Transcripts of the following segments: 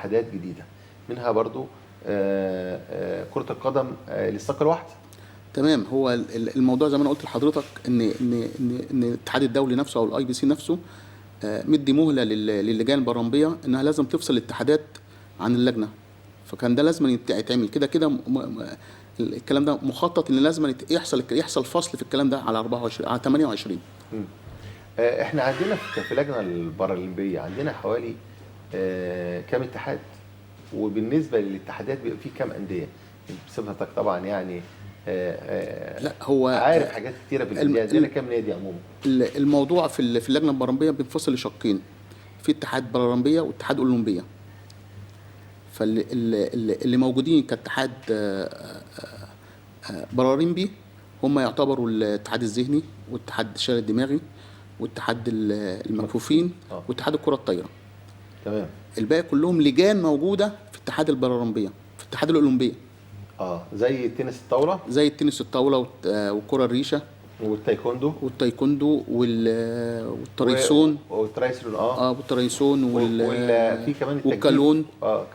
اتحادات جديده، منها برضو كره القدم للساق الواحد. تمام. هو الموضوع زي ما انا قلت لحضرتك ان الاتحاد الدولي نفسه او الاي بي سي نفسه مدي مهله للجان البرامبيه انها لازم تفصل الاتحادات عن اللجنه. فكان ده لازم يتعمل كده كده، الكلام ده مخطط ان لازم يحصل فصل في الكلام ده على 24 على 28. احنا عندنا في اللجنه البارالمبيه عندنا حوالي كام اتحاد، وبالنسبه للاتحادات بيبقى فيه كام انديه؟ بصفتك طبعا يعني لا هو عارف حاجات كتيره في الانديه، عندنا كام نادي عموما؟ الموضوع في اللجنه البارالمبيه بينفصل لشقين، في اتحاد بارالمبيه واتحاد اولمبيه. فاللي موجودين كاتحاد بارالمبي هم يعتبروا الاتحاد الذهني واتحاد الشلل الدماغي واتحاد المكفوفين واتحاد الكره الطايره. تمام. الباقي كلهم لجان موجوده في اتحاد البارالمبيه، في اتحاد الاولمبيه. زي التنس الطاوله، زي التنس الطاوله والكره الريشه والتايكوندو والتريسون والترايسلون والتريسون في كمان والكالون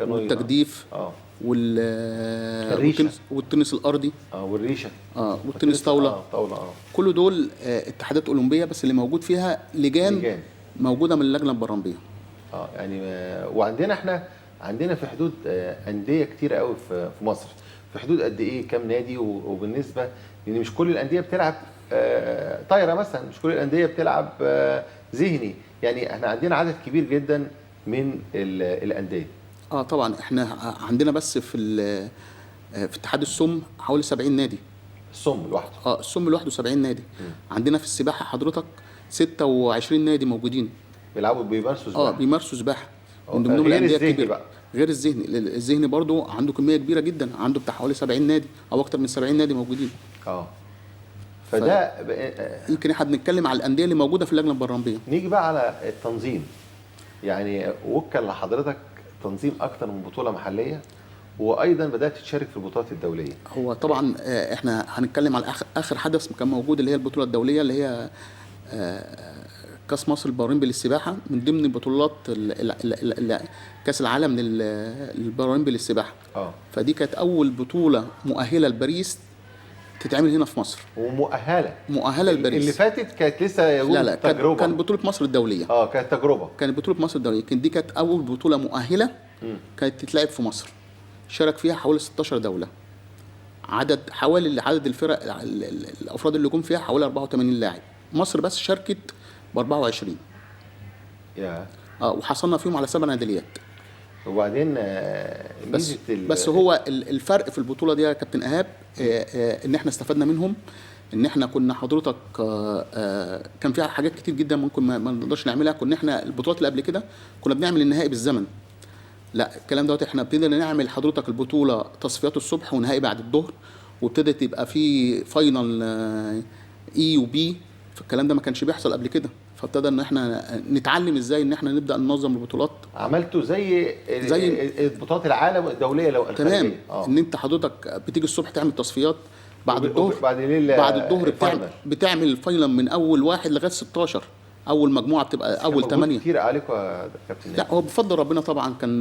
والتجديف والتنس الارضي والريشه والتنس طاوله. كل دول اتحادات اولمبيه بس اللي موجود فيها لجان موجوده من اللجنه البارالمبيه. يعني وعندنا احنا عندنا في حدود انديه كتير قوي في مصر. في حدود قد ايه؟ كام نادي؟ وبالنسبه لان مش كل الانديه بتلعب طايره مثلا، مش كل الانديه بتلعب ذهني، يعني احنا عندنا عدد كبير جدا من الانديه. طبعا احنا عندنا بس في اتحاد السم حوالي 70 نادي. السم لوحده؟ السم لوحده 70 نادي. عندنا في السباحه حضرتك 26 نادي موجودين بيمارسوا سباحه. بيمارسوا سباحه من ضمنهم الانديه الكبيره. غير الذهني برضو عنده كميه كبيره جدا، عنده بتاع حوالي 70 نادي او اكتر من 70 نادي موجودين. فده يمكن احنا بنتكلم على الانديه اللي موجوده في اللجنه البارالمبيه. نيجي بقى على التنظيم. يعني وكل لحضرتك تنظيم اكتر من بطوله محليه، وايضا بدات تشارك في البطولات الدوليه. هو طبعا احنا هنتكلم على اخر حدث كان موجود اللي هي البطوله الدوليه اللي هي كاس مصر البارالمبي للسباحه، من ضمن بطولات كاس العالم للبارالمبي للسباحه. فدي كانت اول بطوله مؤهله لباريس تتعمل هنا في مصر. مؤهله لباريس. اللي فاتت كانت لسه لا تجربه. كانت بطوله مصر الدوليه. كانت تجربه. كانت بطوله مصر الدوليه، دي كانت اول بطوله مؤهله كانت تتلعب في مصر. شارك فيها حوالي 16 دوله. عدد الفرق الافراد اللي جم فيها حوالي 84 لاعب. مصر بس شاركت ب 24. وحصلنا فيهم على 7 ميداليات. وبعدين بس هو الفرق في البطوله دي يا كابتن ايهاب ان احنا استفدنا منهم، ان احنا كنا حضرتك كان فيها حاجات كتير جدا ممكن ما نقدرش نعملها. كنا احنا البطولات اللي قبل كده كنا بنعمل النهائي بالزمن. لا الكلام دوت احنا ابتدينا نعمل حضرتك البطوله تصفيات الصبح ونهائي بعد الظهر، وابتدت يبقى في فاينل اي وبي. فالكلام ده ما كانش بيحصل قبل كده، فابتدى ان احنا نتعلم ازاي ان احنا نبدا ننظم البطولات. عملتوا زي بطولات العالم الدوليه لو تمام. ان انت حضرتك بتيجي الصبح تعمل تصفيات، بعد الظهر بعد الظهر بتعمل الفاينل من اول 1 لغايه 16. اول مجموعه بتبقى اول 8. كتير عليكم يا كابتن؟ لا هو بفضل ربنا طبعا كان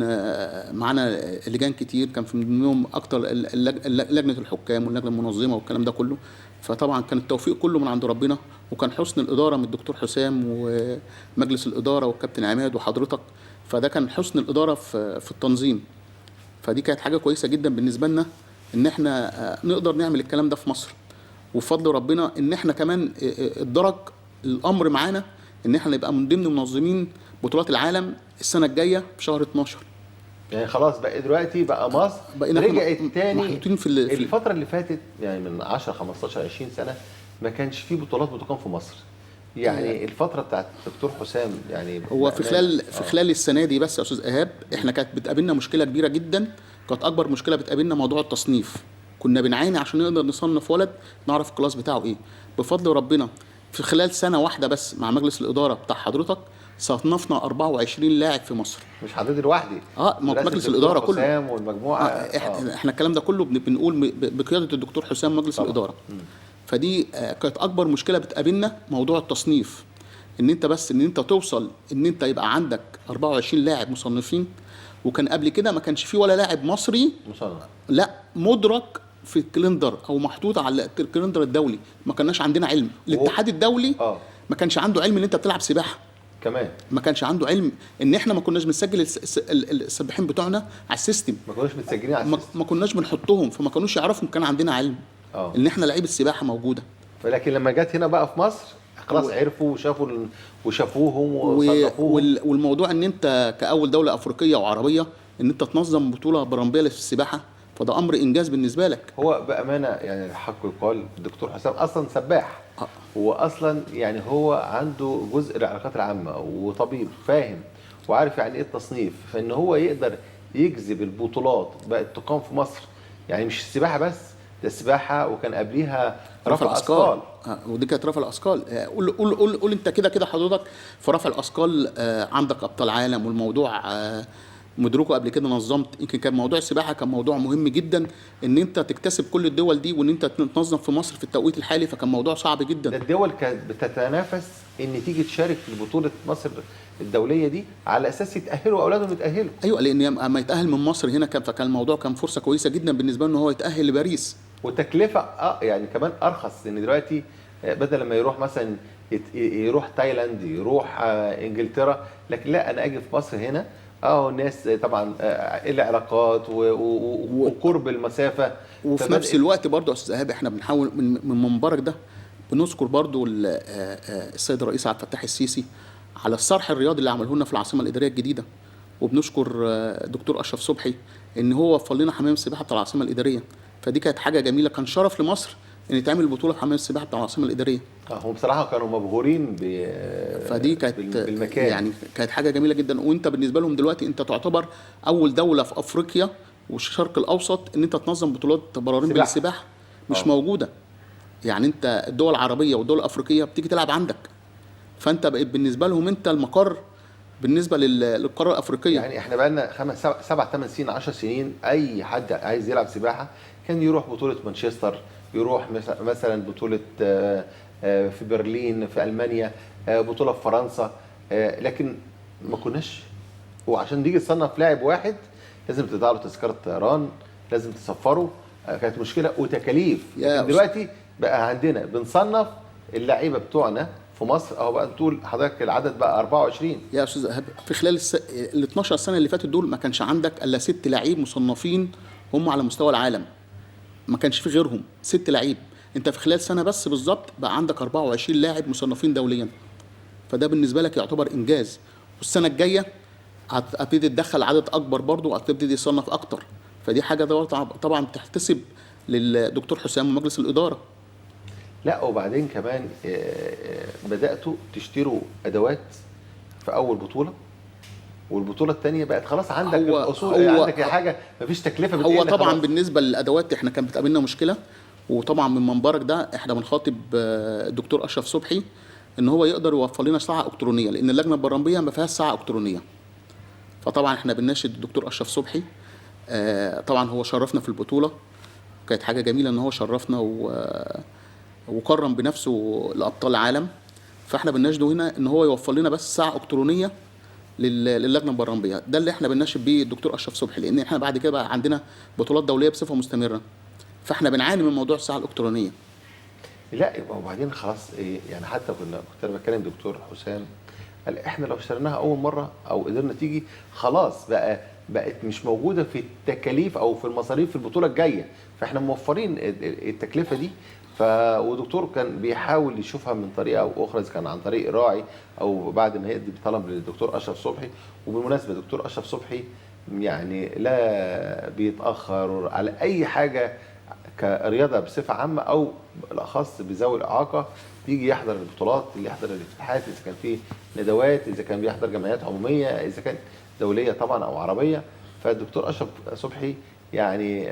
معانا لجان كتير، كان في منهم اكتر لجنه الحكام واللجنه المنظمه والكلام ده كله. فطبعا كان التوفيق كله من عند ربنا، وكان حسن الاداره من الدكتور حسام ومجلس الاداره والكابتن عماد وحضرتك. فده كان حسن الاداره في التنظيم. فدي كانت حاجه كويسه جدا بالنسبه لنا ان احنا نقدر نعمل الكلام ده في مصر. وبفضل ربنا ان احنا كمان اتدرج الامر معانا ان احنا نبقى من ضمن منظمين بطولات العالم السنه الجايه في شهر 12. يعني خلاص بقى دلوقتي مصر رجعت تاني. في الفتره اللي فاتت يعني من 10 15 20 سنه ما كانش في بطولات بتقام في مصر. يعني الفتره بتاعت الدكتور حسام يعني هو في خلال السنه دي بس يا استاذ ايهاب احنا كانت بتقابلنا مشكله كبيره جدا. كانت اكبر مشكله بتقابلنا موضوع التصنيف. كنا بنعاني عشان نقدر نصنف ولد نعرف الكلاس بتاعه ايه. بفضل ربنا في خلال سنه واحده بس مع مجلس الاداره بتاع حضرتك صنفنا 24 لاعب في مصر. مش حضرتك لوحدي؟ مجلس الاداره كله. حسام والمجموعه. احنا الكلام ده كله بنقول بقياده الدكتور حسام مجلس الاداره. فدي كانت اكبر مشكله بتقابلنا موضوع التصنيف. ان انت توصل ان انت يبقى عندك 24 لاعب مصنفين، وكان قبل كده ما كانش فيه ولا لاعب مصري مصنف. لا مدرك في الكالندر او محطوط على الكالندر الدولي. ما كناش عندنا علم، الاتحاد الدولي ما كانش عنده علم ان انت بتلعب سباحه، كمان ما كانش عنده علم ان احنا ما كناش بنسجل السباحين بتوعنا على السيستم، ما كناش متسجلين على السيستم، ما كناش بنحطهم، فما كانوش يعرفوا ان كان عندنا علم ان احنا لعيبه السباحه موجوده. ولكن لما جت هنا بقى في مصر خلاص عرفوا وشافوهم وصنفوهم. والموضوع ان انت كاول دوله افريقيه وعربيه ان انت تنظم بطوله برامبيه للسباحه، فده امر انجاز بالنسبه لك. هو بامانه يعني الحق يقال الدكتور حسام اصلا سباح، هو اصلا يعني هو عنده جزء العلاقات العامه وطبيب فاهم وعارف يعني ايه التصنيف، فان هو يقدر يجذب البطولات بقت تقام في مصر. يعني مش السباحه بس، ده السباحه وكان قبليها رفع اثقال. ودي كانت رفع الاثقال. قول انت كده حضرتك في رفع الاثقال عندك ابطال عالم، والموضوع مدركه قبل كده نظمت. يمكن كان موضوع السباحه كان موضوع مهم جدا ان انت تكتسب كل الدول دي وان انت تنظم في مصر في التوقيت الحالي، فكان موضوع صعب جدا. ده الدول كانت بتتنافس ان تيجي تشارك في بطوله مصر الدوليه دي على اساس يتاهلوا اولادهم يتاهلوا. ايوه، لان اما يتاهل من مصر هنا فكان الموضوع كان فرصه كويسه جدا بالنسبه له ان هو يتاهل لباريس، وتكلفه يعني كمان ارخص. لان دلوقتي بدل ما يروح مثلا يروح تايلاند، يروح انجلترا، لكن لا انا اجي في مصر هنا الناس طبعا العلاقات وقرب المسافه. وفي نفس الوقت برضه يا استاذ ايهاب احنا بنحاول من منبرك ده بنذكر برضه السيد الرئيس عبد الفتاح السيسي على الصرح الرياضي اللي عمله لنا في العاصمه الاداريه الجديده، وبنشكر دكتور اشرف صبحي ان هو وفر لنا حمام السباحه بتاع العاصمه الاداريه. فدي كانت حاجه جميله، كان شرف لمصر ان يتعمل بطوله في حمام السباحه بتاع العاصمه الاداريه. هم بصراحه كانوا مبهورين فدي كانت بالمكان، يعني كانت حاجه جميله جدا. وانت بالنسبه لهم دلوقتي انت تعتبر اول دوله في افريقيا والشرق الاوسط ان انت تنظم بطولات براميل السباحه مش موجوده. يعني انت الدول العربيه والدول الافريقيه بتيجي تلعب عندك، فانت بقيت بالنسبه لهم انت المقر بالنسبه للقاره الافريقيه. يعني احنا بقى لنا 5 7 8 سنين 10 سنين اي حد عايز يلعب سباحه كان يروح بطوله مانشستر، يروح مثلا بطوله في برلين في المانيا، بطوله في فرنسا، لكن ما كناش. وعشان تيجي تصنف لاعب واحد لازم تدفع له تذكره طيران، لازم تسفره، كانت مشكله وتكاليف. لكن دلوقتي بقى عندنا بنصنف اللعيبه بتوعنا في مصر اهو. بقى نقول حضرتك العدد بقى 24 يا استاذ ايهاب. في خلال ال 12 سنه اللي فاتت دول ما كانش عندك الا 6 لعيب مصنفين هم على مستوى العالم، ما كانش في غيرهم 6 لعيب. انت في خلال سنه بس بالظبط بقى عندك 24 لاعب مصنفين دوليا، فده بالنسبه لك يعتبر انجاز. والسنه الجايه هتبتدي تدخل عدد اكبر برضه وهتبتدي تصنف اكتر، فدي حاجه طبعا تحتسب للدكتور حسام ومجلس الاداره. لا وبعدين كمان بداتوا تشتروا ادوات في اول بطوله، والبطوله الثانيه بقت خلاص عندك الاصول، عندك حاجه مفيش تكلفه بتقل. هو طبعا خلاص. بالنسبه للادوات احنا كان بتقابلنا مشكله، وطبعا من منبرك ده احنا بنخاطب الدكتور اشرف صبحي ان هو يقدر يوفر لنا ساعه الكترونيه، لان اللجنه البرامبيه ما فيهاش ساعه الكترونيه. فطبعا احنا بنناشد الدكتور اشرف صبحي، طبعا هو شرفنا في البطوله، كانت حاجه جميله ان هو شرفنا وكرم بنفسه لابطال العالم. فاحنا بنناشده هنا ان هو يوفر لنا بس ساعه الكترونيه للجنه البرامبيه. ده اللي احنا بنناشد بيه الدكتور اشرف صبحي، لان احنا بعد كده بقى عندنا بطولات دوليه بصفه مستمره، فاحنا بنعاني من موضوع الساعه الالكترونيه. لا وبعدين خلاص يعني حتى كنت انا بتكلم دكتور حسام قال احنا لو اشتريناها اول مره او قدرنا تيجي خلاص بقت مش موجوده في التكاليف او في المصاريف في البطوله الجايه، فاحنا موفرين التكلفه دي. ودكتور كان بيحاول يشوفها من طريقه او اخرى، اذا كان عن طريق راعي او بعد ما يقدم طلب للدكتور اشرف صبحي. وبالمناسبه دكتور اشرف صبحي يعني لا بيتاخر على اي حاجه كرياضه بصفه عامه او بالاخص بذوي الاعاقه، بيجي يحضر البطولات، يحضر الافتتاحات، اذا كان في ندوات، اذا كان بيحضر جمعيات عموميه، اذا كان دوليه طبعا او عربيه. فالدكتور اشرف صبحي يعني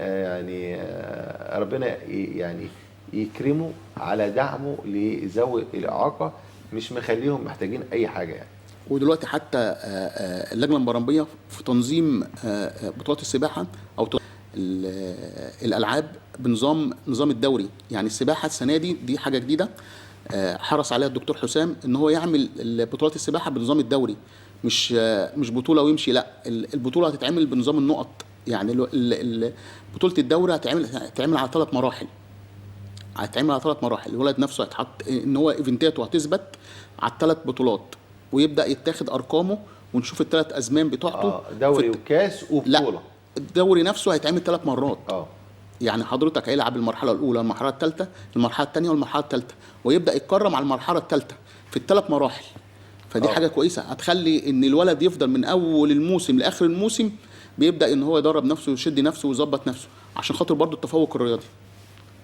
ربنا يعني يكرمه على دعمه لذوي الاعاقه، مش مخليهم محتاجين اي حاجه يعني. ودلوقتي حتى اللجنه البرامبيه في تنظيم بطولات السباحه او الالعاب بنظام الدوري. يعني السباحه السنه دي حاجه جديده حرص عليها الدكتور حسام ان هو يعمل بطولات السباحه بنظام الدوري، مش بطوله ويمشي، لا البطوله هتتعمل بنظام النقط. يعني بطوله الدوري هتتعمل على 3 مراحل. هيتعمل على 3 مراحل. الولد نفسه هيتحط ان هو ايفنتاته هتثبت على ال3 بطولات، ويبدا يتاخد ارقامه ونشوف ال3 ازمان بتوعته. دوري وكاس لا، وبطوله. الدوري نفسه هيتعمل 3 مرات. اه يعني حضرتك هيلعب المرحله الاولى، المرحله الثالثه، المرحله الثانيه والمرحله الثالثه، ويبدا يتكرم على المرحله الثالثه في ال3 مراحل. فدي حاجه كويسه هتخلي ان الولد يفضل من اول الموسم لاخر الموسم بيبدا ان هو يدرب نفسه ويشد نفسه ويظبط نفسه، عشان خاطر برضو التفوق الرياضي.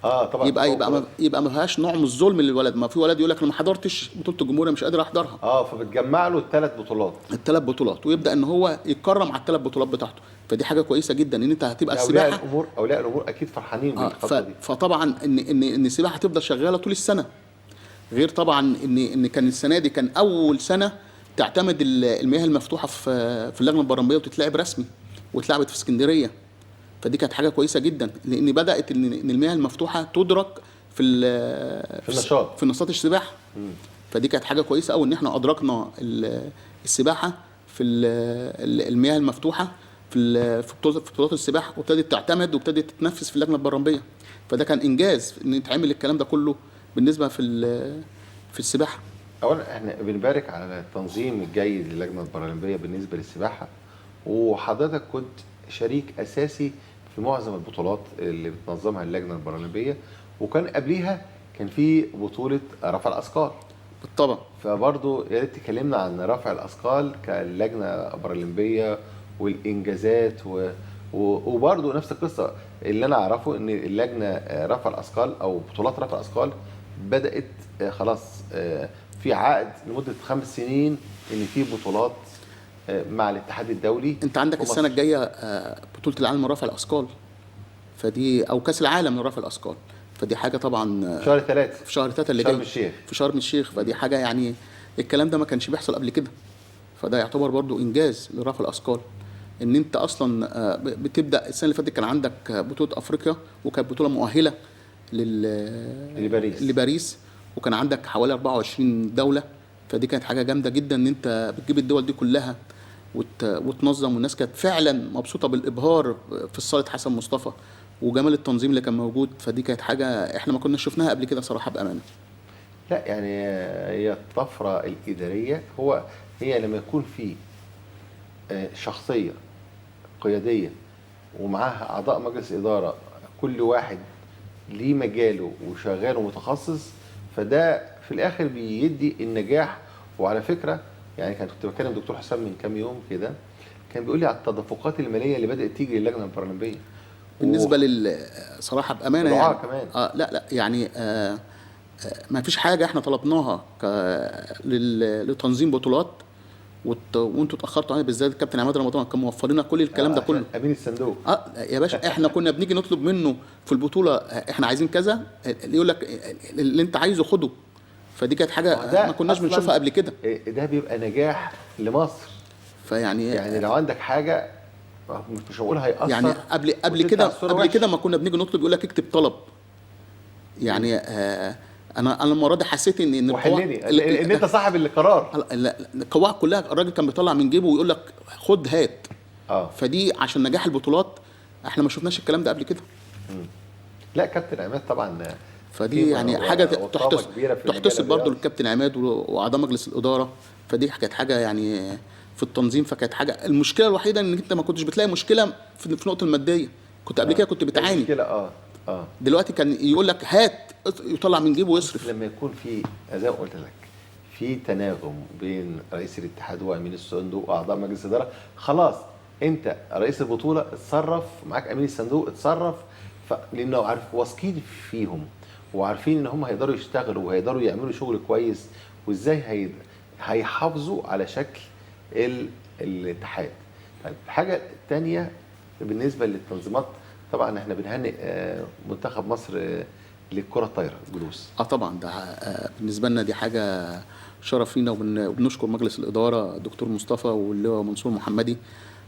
طبعا. يبقى ما فيهاش نوع من الظلم للولد. ما في ولد يقول لك انا ما حضرتش بطوله الجمهوريه مش قادر احضرها. فبتجمع له ال3 بطولات. ال3 بطولات، ويبدا ان هو يتكرم على ال3 بطولات بتاعته. فدي حاجه كويسه جدا ان انت هتبقى السباحه. اولياء الامور اكيد فرحانين بالخطوه دي. فطبعا ان السباحه هتفضل شغاله طول السنه. غير طبعا ان كان السنه دي كان اول سنه تعتمد المياه المفتوحه في اللجنه البرلمانيه وتتلعب رسمي، واتلعبت في اسكندريه. فدي كانت حاجه كويسه جدا، لان بدات ان المياه المفتوحه تدرك في النشاط، في نشاط السباحه. فدي كانت حاجه كويسه قوي ان احنا ادركنا السباحه في المياه المفتوحه في بطولات السباحه، وابتدت تعتمد وابتدت تتنفذ في اللجنه البرلمانيه. فده كان انجاز ان يتعمل الكلام ده كله بالنسبه في السباحه. اولا احنا بنبارك على التنظيم الجيد للجنه البرلمانيه بالنسبه للسباحه، وحضرتك كنت شريك اساسي في معظم البطولات اللي بتنظمها اللجنه البرلمانيه، وكان قبليها كان في بطوله رفع الاثقال. بالطبع. فبرضه يا ريت تكلمنا عن رفع الاثقال كلجنه برلمانيه والانجازات وبرضه نفس القصه. اللي انا اعرفه ان اللجنه رفع الاثقال او بطولات رفع الاثقال بدات خلاص في عقد لمده 5 سنين ان في بطولات مع الاتحاد الدولي. انت عندك السنه الجايه بطوله العالم لرفع الاثقال، فدي او كاس العالم لرفع الاثقال. فدي حاجه طبعا شهر 3 في شهر 3 اللي جاي في شرم الشيخ. فدي حاجه يعني الكلام ده ما كانش بيحصل قبل كده. فده يعتبر برضو انجاز لرفع الاثقال، ان انت اصلا بتبدا. السنه اللي فاتت كان عندك بطوله افريقيا، وكانت بطوله مؤهله لباريس، وكان عندك حوالي 24 دوله. فدي كانت حاجه جامده جدا ان انت بتجيب الدول دي كلها وتنظم. والناس كانت فعلا مبسوطه بالابهار في صاله حسن مصطفى وجمال التنظيم اللي كان موجود. فدي كانت حاجه احنا ما كناش شفناها قبل كده صراحه بامانه. لا يعني هي الطفره الاداريه هي لما يكون في شخصيه قياديه ومعاها اعضاء مجلس اداره كل واحد ليه مجاله وشغال ومتخصص، فده في الاخر بيدي النجاح. وعلى فكره يعني كنت بكلم دكتور حسام من كام يوم كده، كان بيقول لي على التدفقات الماليه اللي بدات تيجي للجنه البرلمانيه بالنسبه صراحه بامانه يعني كمان. لا يعني ما فيش حاجه احنا طلبناها لتنظيم بطولات وانتوا اتاخرتوا علينا، بالذات الكابتن عماد رمضان كان موفر لنا كل الكلام ده كله. امين الصندوق يا باشا احنا كنا بنيجي نطلب منه في البطوله احنا عايزين كذا، يقول لك اللي انت عايزه خده. فدي كانت حاجه ما كناش بنشوفها قبل كده. ده بيبقى نجاح لمصر. يعني لو عندك حاجه مش هقول هيأثر يعني قبل كده ما كنا بنيجي نطلب يقول لك اكتب طلب. يعني انا المره دي حسيت ان ان انت صاحب القرار. القواعد كلها الراجل كان بيطلع من جيبه ويقول لك خد هات. فدي عشان نجاح البطولات احنا ما شفناش الكلام ده قبل كده. لا كابتن عماد طبعا فدي يعني حاجه تحتسب برضه للكابتن عماد واعضاء مجلس الاداره. فدي كانت حاجه يعني في التنظيم. فكانت حاجه المشكله الوحيده ان انت ما كنتش بتلاقي مشكله في النقطه الماديه. كنت قبل كده كنت بتعاني مشكله. دلوقتي كان يقول لك هات يطلع من جيبه ويصرف. لما يكون في زي ما قلت لك في تناغم بين رئيس الاتحاد وامين الصندوق واعضاء مجلس الاداره، خلاص انت رئيس البطوله اتصرف، معاك امين الصندوق اتصرف. لانه عارف واثقين فيهم وعارفين ان هم هيقدروا يشتغلوا وهيقدروا يعملوا شغل كويس، وازاي هيحافظوا على شكل الاتحاد. طيب الحاجه الثانيه بالنسبه للتنظيمات، طبعا احنا بنهنئ منتخب مصر للكره الطايره جلوس. طبعا ده بالنسبه لنا دي حاجه شرف لينا، وبنشكر مجلس الاداره الدكتور مصطفى واللواء منصور محمدي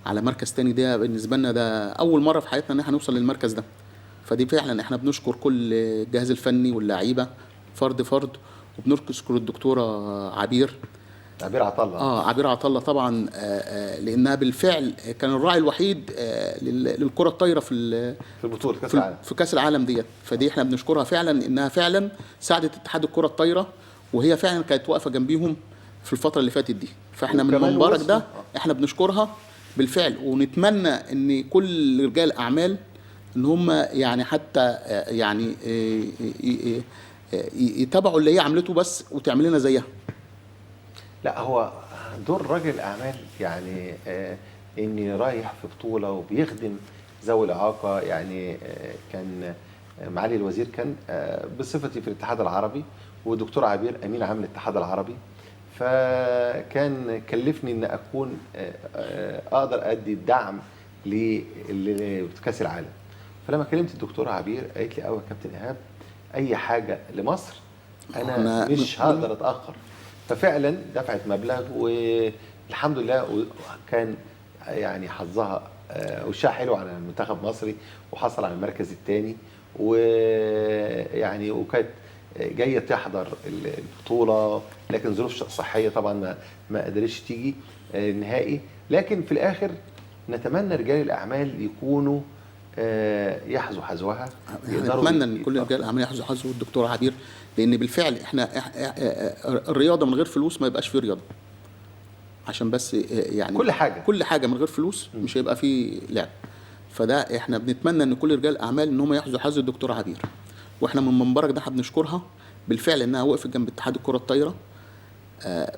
على مركز تاني. ده بالنسبه لنا ده اول مره في حياتنا ان احنا نوصل للمركز ده. فدي فعلا احنا بنشكر كل الجهاز الفني واللاعيبه فرد، وبنشكر الدكتوره عبير عبير عطله. عبير عطله طبعا، لانها بالفعل كان الراعي الوحيد للكره الطايره في بطوله كاس العالم. في كاس العالم ديت. فدي احنا بنشكرها فعلا، انها فعلا ساعدت اتحاد الكره الطايره، وهي فعلا كانت واقفه جنبيهم في الفتره اللي فاتت دي. فاحنا من وكمان منبرك ده وصلوا. احنا بنشكرها بالفعل، ونتمنى ان كل رجال الاعمال ان هم يعني حتى يعني يتابعوا اللي هي عملته بس، وتعمل لنا زيها. لا، هو دور راجل الاعمال يعني اني رايح في بطوله وبيخدم ذوي الاعاقه. يعني كان معالي الوزير كان بصفتي في الاتحاد العربي، والدكتور عبير امين عام الاتحاد العربي، فكان كلفني ان اكون اقدر ادي الدعم لكاس العالم. فلما كلمت الدكتوره عبير قالت لي: يا كابتن ايهاب، اي حاجه لمصر انا مش هقدر اتاخر. ففعلا دفعت مبلغ والحمد لله، وكان يعني حظها وشها حلو على المنتخب المصري، وحصل على المركز الثاني. ويعني وكانت جايه تحضر البطوله، لكن ظروف صحيه طبعا ما قدرتش تيجي النهائي. لكن في الاخر نتمنى رجال الاعمال يكونوا يحظوا حظوها. نتمنى ان كل رجال الاعمال يحظوا حظوا الدكتور عبير، لان بالفعل احنا الرياضه من غير فلوس ما يبقاش في رياضه. عشان بس يعني كل حاجه من غير فلوس مش هيبقى في لعب. فده احنا بنتمنى ان كل رجال الاعمال ان هم يحظوا حظ الدكتور عبير، واحنا من منبرك ده بنشكرها بالفعل انها وقفت جنب اتحاد الكره الطايره.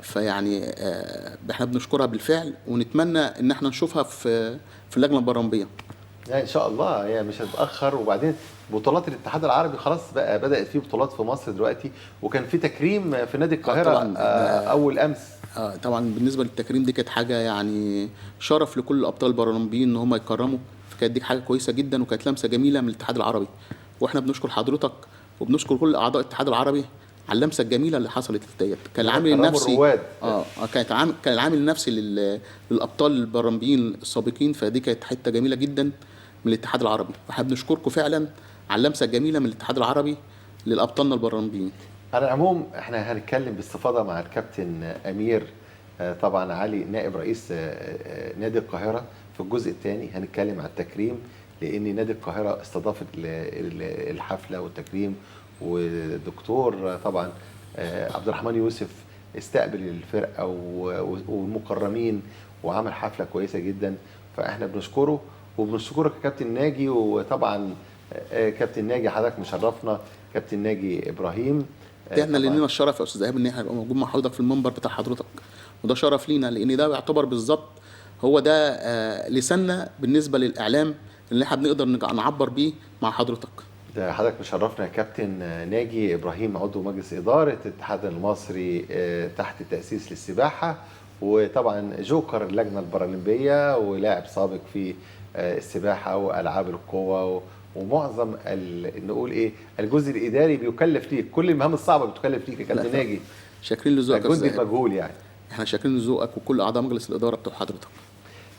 فيعني احنا بنشكرها بالفعل، ونتمنى ان احنا نشوفها في اللجنه البرلمانيه. ان شاء الله هي مش هتتاخر. وبعدين بطولات الاتحاد العربي خلاص بقى بدات في بطولات في مصر دلوقتي، وكان في تكريم في نادي القاهره اول امس. طبعا بالنسبه للتكريم دي كانت حاجه يعني شرف لكل الابطال البارالمبيين ان هم يكرموا. فكانت دي حاجه كويسه جدا، وكانت لمسه جميله من الاتحاد العربي. واحنا بنشكر حضرتك وبنشكر كل اعضاء الاتحاد العربي على اللمسه الجميله اللي حصلت ديت. كان العامل النفسي كان العامل النفسي للابطال البارالمبيين السابقين. فدي كانت حته جميله جدا من الاتحاد العربي، واحنا بنشكركم فعلا على اللمسه الجميله من الاتحاد العربي للابطالنا البارالمبيين. على العموم احنا هنتكلم باستفاضه مع الكابتن امير طبعا علي نائب رئيس نادي القاهره في الجزء الثاني. هنتكلم عن التكريم، لان نادي القاهره استضافت الحفله والتكريم، والدكتور طبعا عبد الرحمن يوسف استقبل الفرقه والمكرمين وعمل حفله كويسه جدا. فاحنا بنشكره وبنشكرك يا كابتن ناجي. وطبعا كابتن ناجي حضرتك مشرفنا، كابتن ناجي ابراهيم. احنا اللي لنا الشرف يا استاذ ايهاب ان احنا نبقى موجود مع حضرتك في المنبر بتاع حضرتك، وده شرف لينا، لان ده بيعتبر بالظبط هو ده لساننا بالنسبه للاعلام اللي احنا بنقدر نعبر بيه مع حضرتك. ده حضرتك مشرفنا يا كابتن ناجي ابراهيم، عضو مجلس اداره الاتحاد المصري تحت التاسيس للسباحه، وطبعا جوكر اللجنه البارالمبيه، ولاعب سابق في السباحه والعاب القوه، ومعظم نقول ايه الجزء الاداري بيكلف ليك كل المهام الصعبه بتكلف ليك يا كابتن ناجي. شاكرين لذوقك يا جندي مجهول يعني. احنا شاكرين لذوقك وكل اعضاء مجلس الاداره بتوع حضرتك.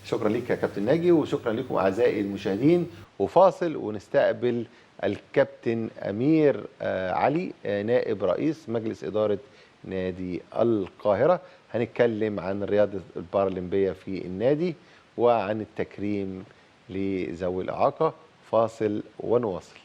شكرا ليك يا كابتن ناجي، وشكرا لكم اعزائي المشاهدين. وفاصل ونستقبل الكابتن امير علي نائب رئيس مجلس اداره نادي القاهره. هنتكلم عن الرياضه البارالمبيه في النادي وعن التكريم لذوي الاعاقه. فاصل ونواصل.